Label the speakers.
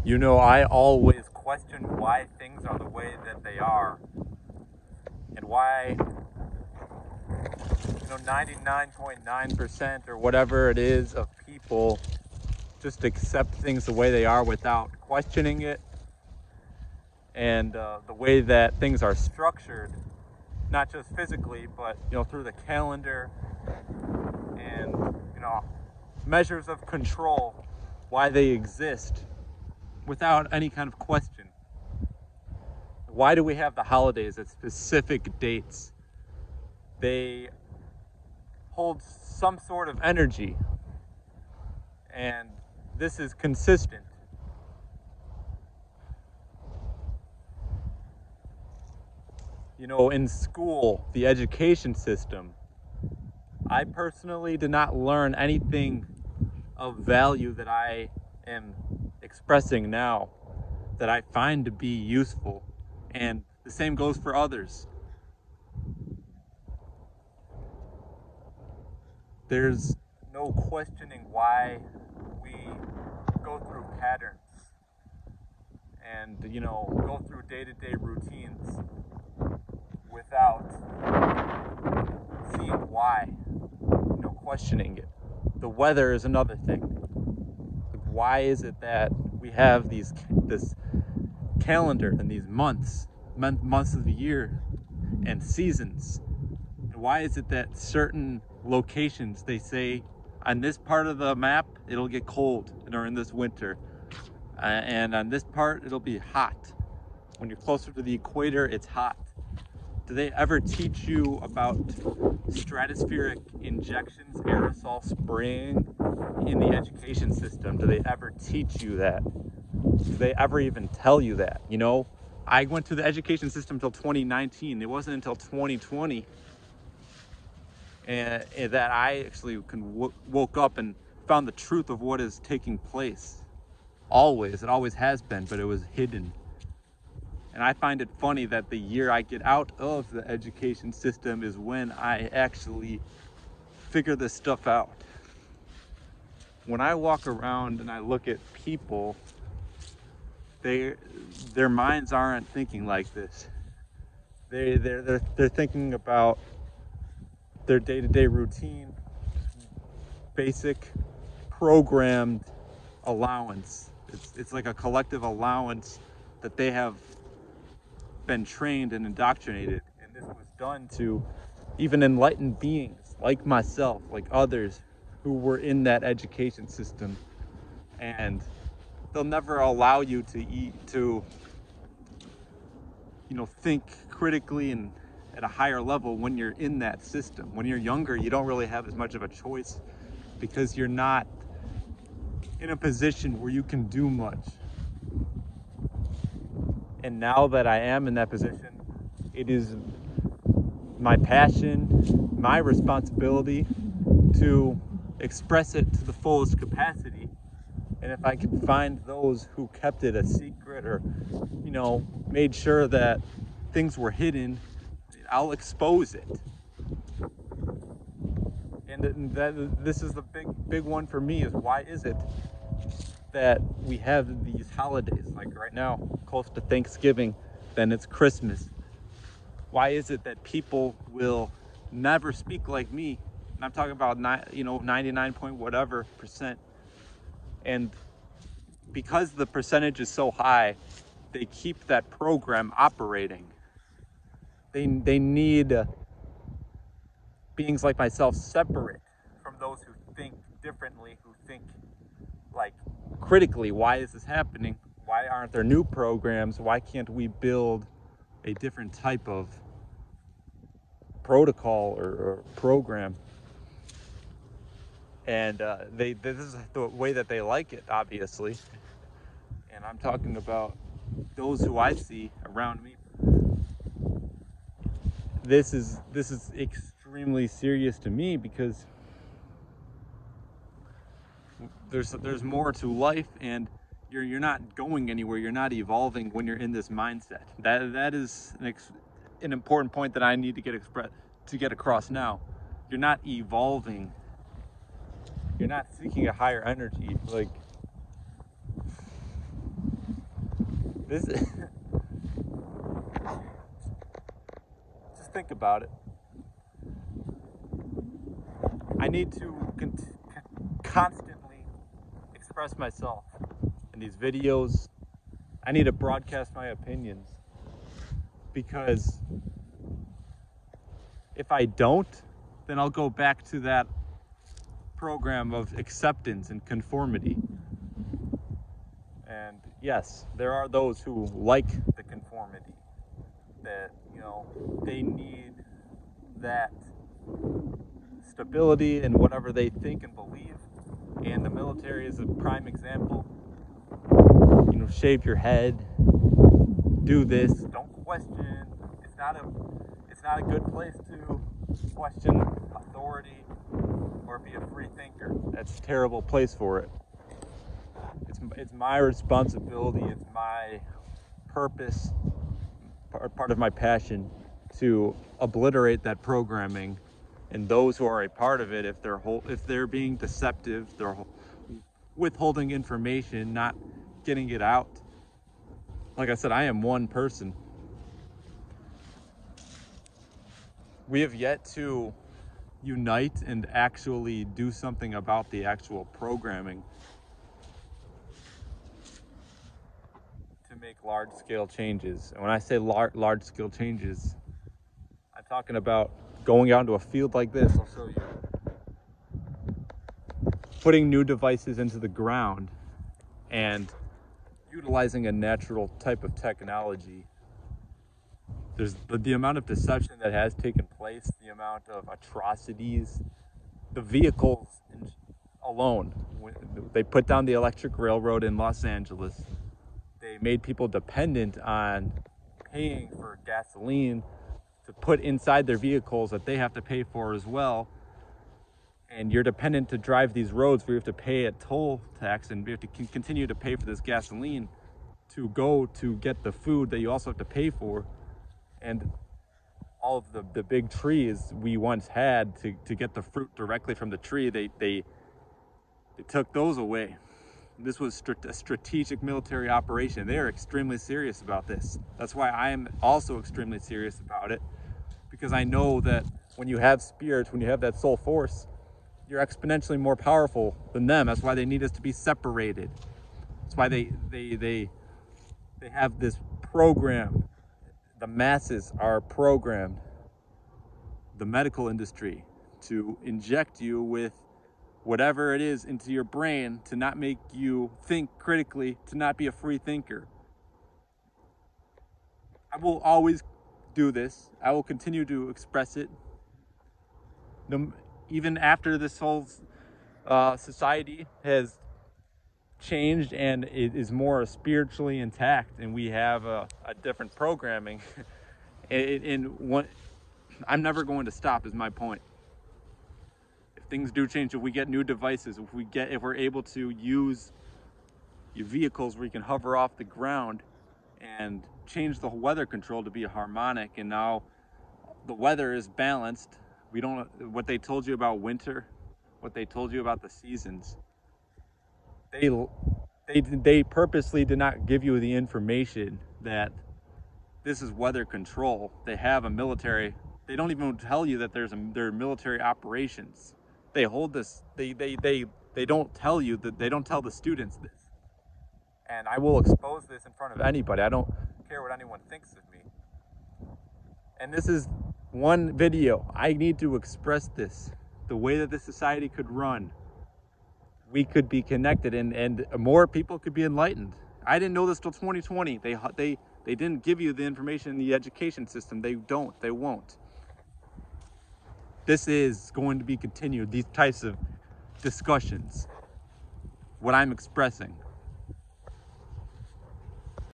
Speaker 1: You know, I always question why things are the way that they are, and why, 99.9% or whatever it is of people just accept things the way they are without questioning it, and the way that things are structured, not just physically, but through the calendar and measures of control, why they exist without any kind of question. Why do we have the holidays at specific dates? They hold some sort of energy, and this is consistent. In school, the education system, I personally did not learn anything of value that I am expressing now, that I find to be useful. And the same goes for others. There's no questioning why we go through patterns and, go through day-to-day routines without seeing why, questioning it. The weather is another thing. Why is it that we have this calendar and these months of the year and seasons? And why is it that certain locations, they say on this part of the map it'll get cold during this winter, and on this part it'll be hot? When you're closer to the equator, it's hot. Do they ever teach you about stratospheric injections, aerosol spraying in the education system? Do they ever teach you that? Do they ever even tell you that? I went to the education system until 2019. It wasn't until 2020 and that I actually woke up and found the truth of what is taking place. It always has been, but it was hidden. And I find it funny that the year I get out of the education system is when I actually figure this stuff out. When I walk around and I look at people, their minds aren't thinking like this. They're thinking about their day-to-day routine, basic programmed allowance. It's like a collective allowance that they have been trained and indoctrinated, and this was done to even enlightened beings like myself, like others who were in that education system. And they'll never allow you to think critically and at a higher level when you're in that system. When you're younger, you don't really have as much of a choice because you're not in a position where you can do much. And now that I am in that position, it is my passion, my responsibility to express it to the fullest capacity. And if I can find those who kept it a secret or, made sure that things were hidden, I'll expose it. And this is the big one for me, is why is it that we have these holidays, like right now, close to Thanksgiving, then it's Christmas? Why is it that people will never speak like me? And I'm talking about 99 point whatever percent. And because the percentage is so high, they keep that program operating. They need beings like myself separate from those who think differently, who think like critically. Why is this happening? Why aren't there new programs? Why can't we build a different type of protocol or program? And this is the way that they like it, obviously. And I'm talking about those who I see around me. This is extremely serious to me, because there's more to life, and you're not going anywhere. You're not evolving when you're in this mindset. That is an important point that I need to get across now. You're not evolving. You're not seeking a higher energy. Like, This just think about it. I need to constantly express myself in these videos. I need to broadcast my opinions, because if I don't, then I'll go back to that program of acceptance and conformity. And yes, there are those who like the conformity, that, you know, they need that stability in whatever they think and believe. And the military is a prime example. You know, shave your head, do this, don't question. It's not a good place to question authority or be a free thinker. That's a terrible place for it. It's my responsibility, it's my purpose, part of my passion, to obliterate that programming, and those who are a part of it, if they're being deceptive, they're withholding information, not getting it out. Like I said, I am one person. We have yet to unite and actually do something about the actual programming to make large-scale changes. And when I say large-scale changes, I'm talking about going out into a field like this. I'll show you. Putting new devices into the ground and utilizing a natural type of technology. There's the amount of deception that has taken place, the amount of atrocities, the vehicles alone. They put down the electric railroad in Los Angeles. They made people dependent on paying for gasoline to put inside their vehicles that they have to pay for as well. And you're dependent to drive these roads where you have to pay a toll tax, and you have to continue to pay for this gasoline to go to get the food that you also have to pay for. And all of the big trees we once had to get the fruit directly from the tree, they took those away. This was a strategic military operation. They are extremely serious about this. That's why I am also extremely serious about it, because I know that when you have spirits, when you have that soul force, you're exponentially more powerful than them. That's why they need us to be separated. That's why they have this program. The masses are programmed, the medical industry, to inject you with whatever it is into your brain to not make you think critically, to not be a free thinker. I will always do this. I will continue to express it. Even after this whole society has changed and it is more spiritually intact, and we have a different programming, I'm never going to stop, is my point. If things do change, if we get new devices, if we're able to use your vehicles where you can hover off the ground and change the weather control to be harmonic, and now the weather is balanced. What they told you about winter, what they told you about the seasons, they purposely did not give you the information that this is weather control. They have a military. They don't even tell you that there are military operations. They hold this. They don't tell you that. They don't tell the students this. And I will expose this in front of anybody. I don't care what anyone thinks of me. And this is one video. I need to express this. The way that this society could run. We could be connected, and more people could be enlightened. I didn't know this till 2020. They didn't give you the information in the education system. They won't. This is going to be continued, these types of discussions, what I'm expressing.